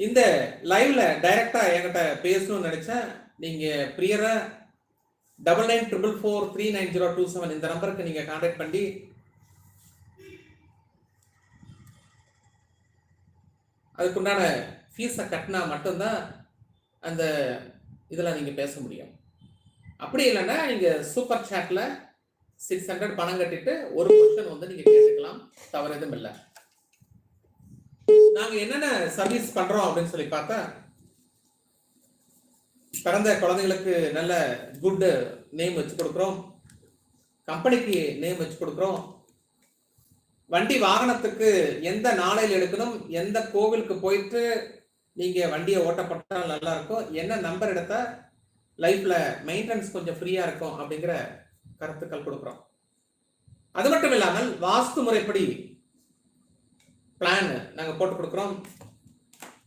இந்த லைவ்ல டைரக்டா என்கிட்ட பேசணும்னு நினைச்சேன். நீங்க பிரியரா 9944439027 இந்த நம்பருக்கு நீங்க கான்டாக்ட் பண்ணி அதுக்குண்டான ஃபீஸை கட்டினா மட்டும்தான் அந்த இதில் நீங்கள் பேச முடியும். அப்படி இல்லைன்னா நீங்கள் சூப்பர் சாட்ல 600 பணம் கட்டிட்டு ஒரு கொஸ்டின் வந்து நீங்கள் கேட்டுக்கலாம், தவறு எதுவும் இல்லை. நாங்கள் என்னென்ன சர்வீஸ் பண்ணுறோம் அப்படின்னு சொல்லி பார்த்தா, பிறந்த குழந்தைங்களுக்கு நல்ல குட் நேம் வச்சு கொடுக்குறோம், கம்பெனிக்கு நேம் வச்சு கொடுக்குறோம், வண்டி வாகனத்துக்கு எந்த நாளையில் எடுக்கணும், எந்த கோவிலுக்கு போயிட்டு நீங்க வண்டியை ஓட்டப்பட்டா நல்லா இருக்கும், என்ன நம்பர் எடுத்தா லைஃப்ல மெயின்டெனன்ஸ் கொஞ்சம் ஃப்ரீயா இருக்கும் அப்படிங்கிற கருத்துக்கள் கொடுக்குறோம். அது மட்டும் இல்லாமல் வாஸ்து முறைப்படி பிளான் நாங்க போட்டு கொடுக்குறோம்.